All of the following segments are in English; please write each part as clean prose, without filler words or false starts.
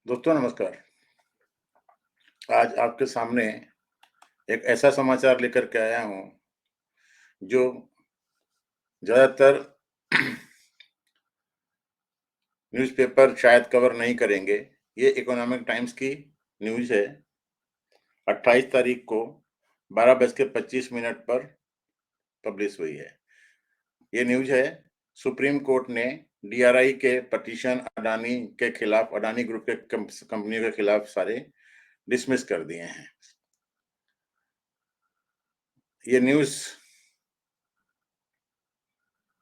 दोस्तों नमस्कार। आज आपके सामने एक ऐसा समाचार लेकर के आया हूँ, जो ज़्यादातर न्यूज़पेपर शायद कवर नहीं करेंगे। ये इकोनॉमिक टाइम्स की न्यूज़ है। 28 तारीख को 12:25 पर पब्लिश हुई है। ये न्यूज़ है, सुप्रीम कोर्ट ने DRI के petition अडानी के खिलाफ, अडानी ग्रुप के कंपनियों के खिलाफ सारे डिसमिस कर दिए हैं। ये न्यूज़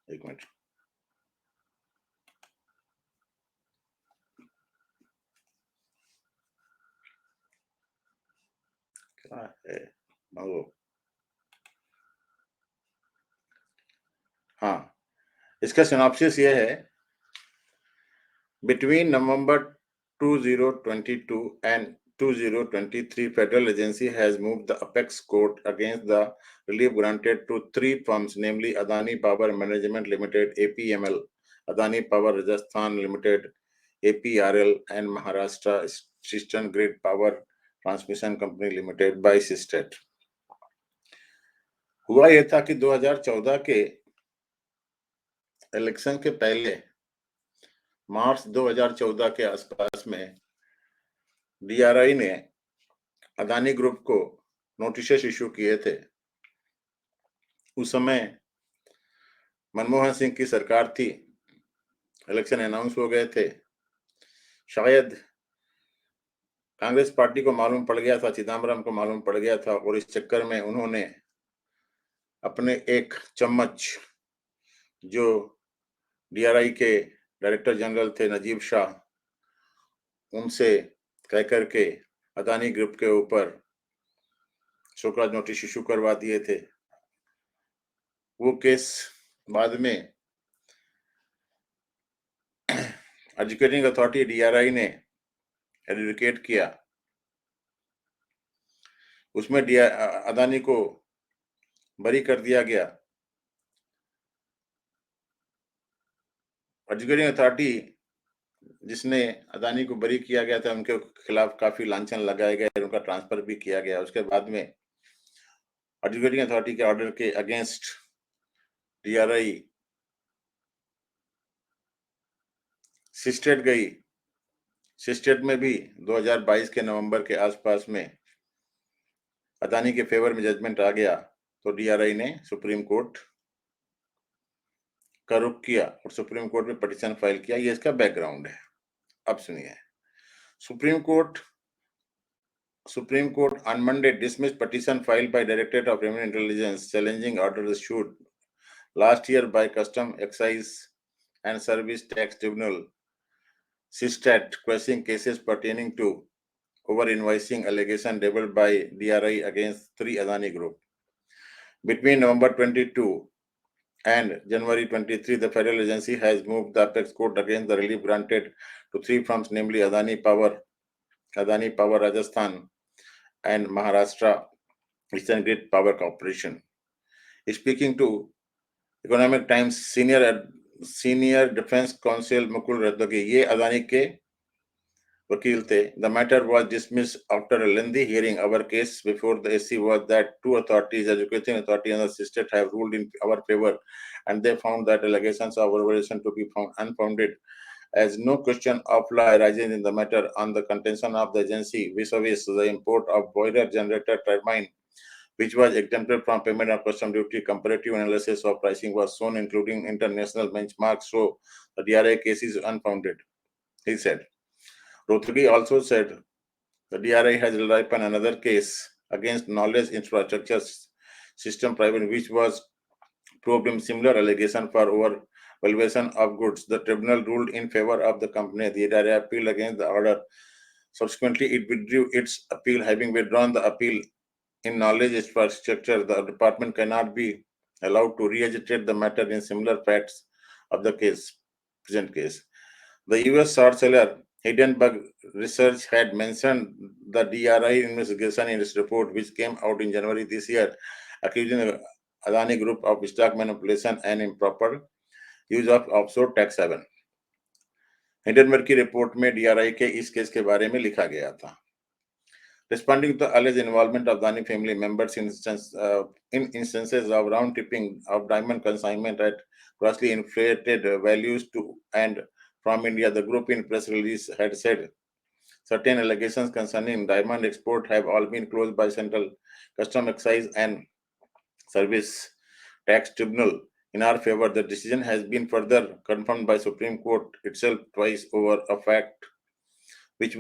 एक मिनट क्या है? ओ, हाँ, इसका सिनॉप्सिस ये है, between November 2022 and 2023, federal agency has moved the apex court against the relief granted to three firms, namely Adani Power Management Limited (APML), Adani Power Rajasthan Limited (APRL), and Maharashtra Eastern Grid Power Transmission Company Limited by CESTAT। हुआ यह था कि 2014 के election के पहले मार्च 2014 के आसपास में DRI ने अदानी ग्रुप को नोटिसेस इशू किए थे। उस समय मनमोहन सिंह की सरकार थी, इलेक्शन अनाउंस हो गए थे। शायद कांग्रेस पार्टी को मालूम पड़ गया था, चिदम्बरम को मालूम पड़ गया था, और इस चक्कर में उन्होंने अपने एक चम्मच, जो DRI के डायरेक्टर जनरल थे नजीब शाह, उनसे कह करके अदानी ग्रुप के ऊपर शोकॉज नोटिस इशू करवा दिए थे। वो केस बाद में एजुकेटिंग अथॉरिटी DRI ने एडवोकेट किया। उसमें अदानी को बरी कर दिया गया। एजुकेटिंग अथॉरिटी जिसने अदानी को बरी किया गया था, उनके खिलाफ काफी लांछन लगाए गए, उनका ट्रांसफर भी किया गया। उसके बाद में एजुकेटिंग अथॉरिटी के ऑर्डर के अगेंस्ट DRI सीस्टेट गई। सीस्टेट में भी 2022 के नवंबर के आसपास में अदानी के फेवर में जजमेंट आ गया, तो DRI ने सुप्रीम कोर्ट का रुख किया और सुप्रीम कोर्ट में पिटीशन फाइल किया। ये इसका बैकग्राउंड है। अब सुनिए, supreme court on Monday dismissed petition filed by Directorate of Revenue Intelligence challenging orders issued last year by Custom, Excise and Service Tax Tribunal (CESTAT) quashing cases pertaining to over-invoicing allegation developed by DRI against three Adani Group. Between November 22 and January 23, the federal agency has moved the apex court against the relief granted to three firms, namely Adani Power Rajasthan, and Maharashtra Eastern Grid Power Corporation. Speaking to Economic Times, senior defense counsel Mukul Rastogi, ये अदानी के वकील थे. The matter was dismissed after a lengthy hearing. Our case before the SC was that two authorities, Education Authority and the CESTAT, have ruled in our favor, and they found that allegations of over-invoicing to be found unfounded, as no question of law arises in the matter on the contention of the agency vis-a-vis the import of boiler generator turbine, which was exempted from payment of custom duty. Comparative analysis of pricing was shown, including international benchmarks, so the DRI case is unfounded, he said. Rothgi also said the DRI has relied on another case against Knowledge Infrastructure System Private, which was probed in similar allegation for over-valuation of goods. The tribunal ruled in favor of the company. The DRI appealed against the order. Subsequently, it withdrew its appeal. Having withdrawn the appeal in Knowledge Infrastructure, the department cannot be allowed to re-agitate the matter in similar facts of the present case. The US short seller Hindenburg Research had mentioned the DRI investigation in its report, which came out in January this year, accusing the Adani Group of stock manipulation and improper use of offshore tax haven. Hindenburg की report में DRI के इस case के बारे में लिखा गया था. Responding to the alleged involvement of Adani family members in instances of round tripping of diamond consignment at grossly inflated values to and from India, the group in press release had said certain allegations concerning diamond export have all been closed by Central Custom Excise and Service Tax Tribunal in our favor. The decision has been further confirmed by Supreme Court itself twice over a fact which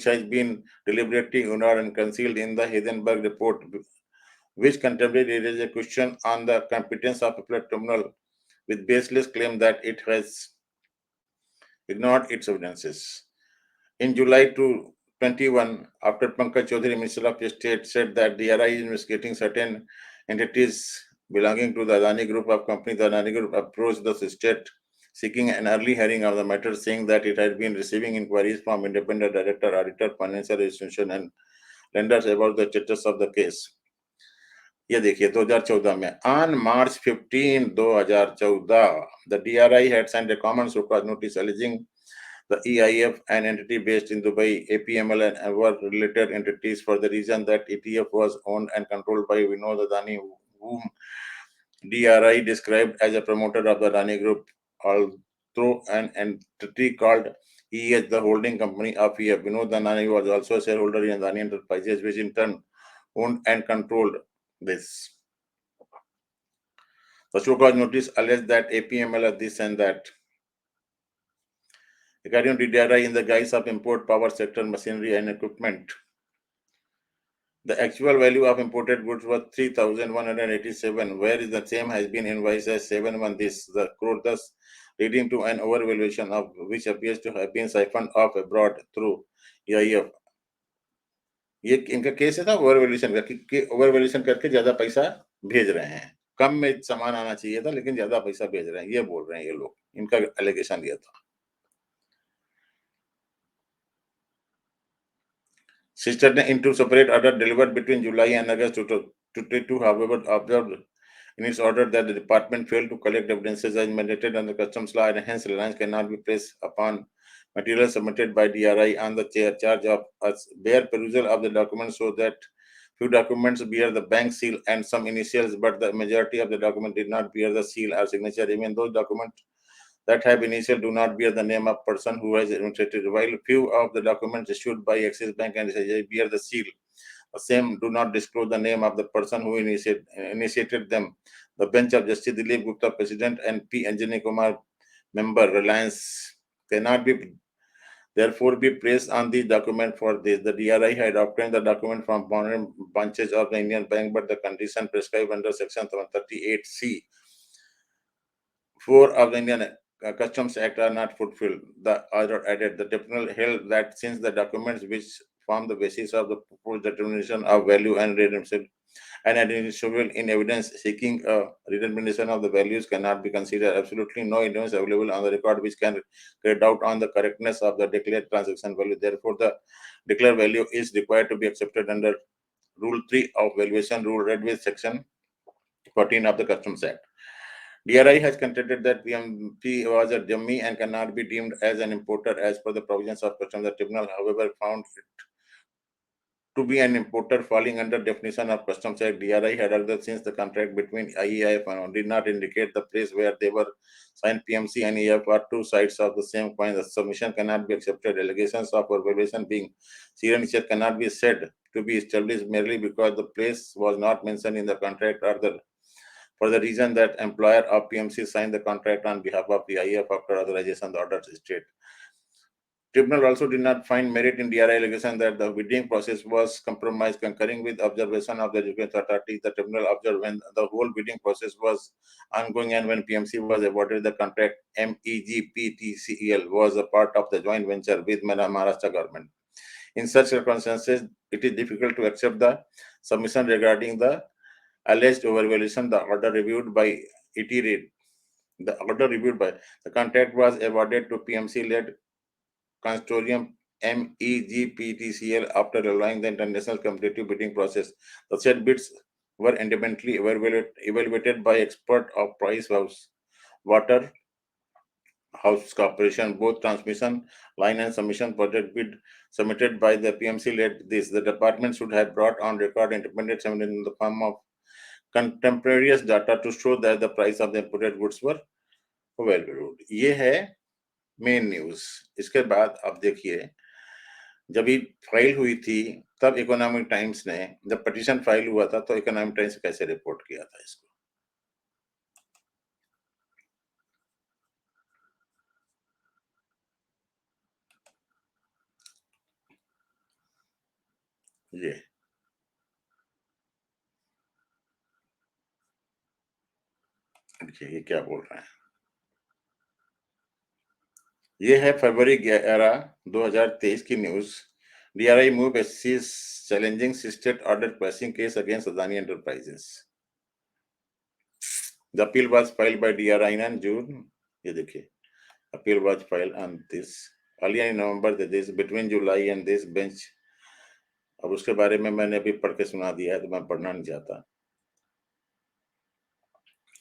has been deliberately ignored and concealed in the Hindenburg report, which contemporarily raises a question on the competence of Appellate Tribunal with baseless claim that it has ignored its evidences. In July 2021, after Pankaj Chaudhary, Minister of State, said that DRI is investigating certain entities belonging to the Adani Group of companies, the Adani Group approached the state seeking an early hearing of the matter, saying that it had been receiving inquiries from independent director, auditor, financial institution, and lenders about the status of the case. ये देखिए 2014 में on March 15, 2014, the DRI had sent a common so-called notice alleging the EIF, an entity based in Dubai, APML, and other related entities for the reason that ETF was owned and controlled by Vinod Adani, whom DRI described as a promoter of the Adani Group, although an entity called ES, the holding company of EF. Vinod Adani was also a shareholder in Adani Enterprises, which in turn owned and controlled this. The so-called notice alleged that APML is this and that. According to DRI, in the guise of import power sector machinery and equipment, the actual value of imported goods was 3,187, whereas the same has been invoiced as 71 the crore, thus leading to an overvaluation of which appears to have been siphoned off abroad through EIF. ये इनका case है था overvaluation का कि overvaluation करके ज्यादा पैसा भेज रहे हैं, कम में सामान आना चाहिए था लेकिन ज्यादा पैसा भेज रहे हैं, ये बोल रहे हैं ये लोग, इनका एलिगेशन ये था. CESTAT in two separate orders delivered between July and August 2022, however, observed in its order that the department failed to collect evidences as mandated under customs law, and hence reliance cannot be placed upon material submitted by DRI on the charge of a bare perusal of the documents, so that few documents bear the bank seal and some initials, but the majority of the document did not bear the seal or signature. Even those documents that have initial do not bear the name of person who has initiated, while few of the documents issued by Axis Bank and bear the seal. The same do not disclose the name of the person who initiated them. The bench of Justice Dilip Gupta, President, and P. Anjani Kumar, member, Reliance, cannot be therefore be placed on the document for this. The DRI had obtained the document from branches of the Indian Bank, but the condition prescribed under Section 138C 4 of the Indian Customs Act are not fulfilled. The order added, the tribunal held that since the documents which form the basis of the proposed determination of value and redemption and admissible in evidence seeking a determination of the values cannot be considered, absolutely no evidence available on the record which can create doubt on the correctness of the declared transaction value. Therefore, the declared value is required to be accepted under Rule 3 of Valuation Rule read with Section 14 of the Customs Act. DRI has contended that PMP was a dummy and cannot be deemed as an importer as per the provisions of Customs. The Tribunal, however, found it to be an importer falling under definition of Customs Act. DRI had argued since the contract between IEIF did not indicate the place where they were signed, PMC and EIF are two sides of the same coin. The submission cannot be accepted. Allegations of violation being signature cannot be said to be established merely because the place was not mentioned in the contract or for the reason that employer of PMC signed the contract on behalf of the IEF after authorization the order state. Tribunal also did not find merit in DRI allegation that the bidding process was compromised, concurring with observation of the education authority. The tribunal observed when the whole bidding process was ongoing and when PMC was awarded the contract, MEGPTCEL was a part of the joint venture with Maharashtra government. In such circumstances, it is difficult to accept the submission regarding the alleged overvaluation. The order reviewed by the contract was awarded to PMC-led consortium MEGPTCL after allowing the international competitive bidding process. The said bids were independently evaluated by expert of Price House Water House Corporation, both transmission line and submission project bid submitted by the PMC led this. The department should have brought on record independent evidence in the form of contemporaneous data to show that the price of the imported goods were well valued. ये है main news. इसके बाद आप देखिए, जब ये file हुई थी तब इकोनॉमिक टाइम्स ने, जब पिटीशन फाइल हुआ था तो इकोनॉमिक टाइम्स कैसे रिपोर्ट किया था इसको। ये क्या बोल रहे हैं, ये है फरवरी 11 2023 की news. DRI move Excise challenging CESTAT order quashing case against Adani Enterprises. The appeal was filed by DRI in June. ये देखिए, appeal was filed on this earlier in November this between July and this bench. अब उसके बारे में मैंने अभी पढ़ के सुना दिया है तो मैं पढ़ना नहीं चाहता।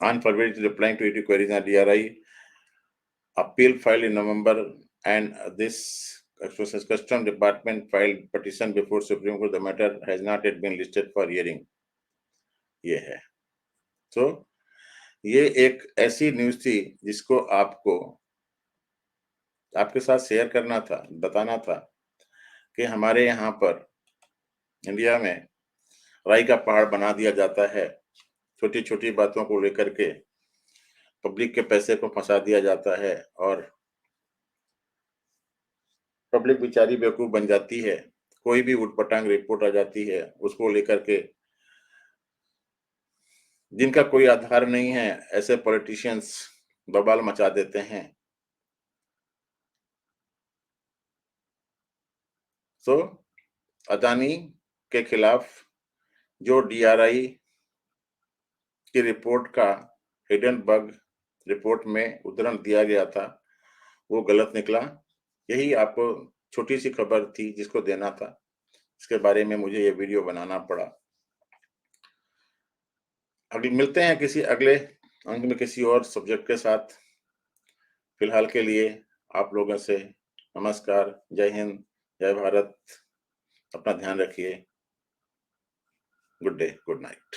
On February replying to ED queries on DRI appeal filed in November, and this Custom Department filed petition before Supreme Court. The matter has not yet been listed for hearing. ये है। तो ये एक ऐसी न्यूज थी जिसको आपको आपके साथ शेयर करना था, बताना था कि हमारे यहाँ पर इंडिया में राई का पहाड़ बना दिया जाता है। छोटी छोटी बातों को लेकर के पब्लिक के पैसे को फंसा दिया जाता है और पब्लिक बेचारी बेवकूफ बन जाती है। कोई भी उटपटांग रिपोर्ट आ जाती है, उसको लेकर के जिनका कोई आधार नहीं है, ऐसे पॉलिटिशियंस बवाल मचा देते हैं। तो अदानी के खिलाफ जो DRI की रिपोर्ट का हिडन बग रिपोर्ट में उद्धरण दिया गया था वो गलत निकला। यही आपको छोटी सी खबर थी जिसको देना था, इसके बारे में मुझे ये वीडियो बनाना पड़ा। अभी मिलते हैं किसी अगले अंक में किसी और सब्जेक्ट के साथ। फिलहाल के लिए आप लोगों से नमस्कार, जय हिंद, जय भारत। अपना ध्यान रखिए। Good day, good night.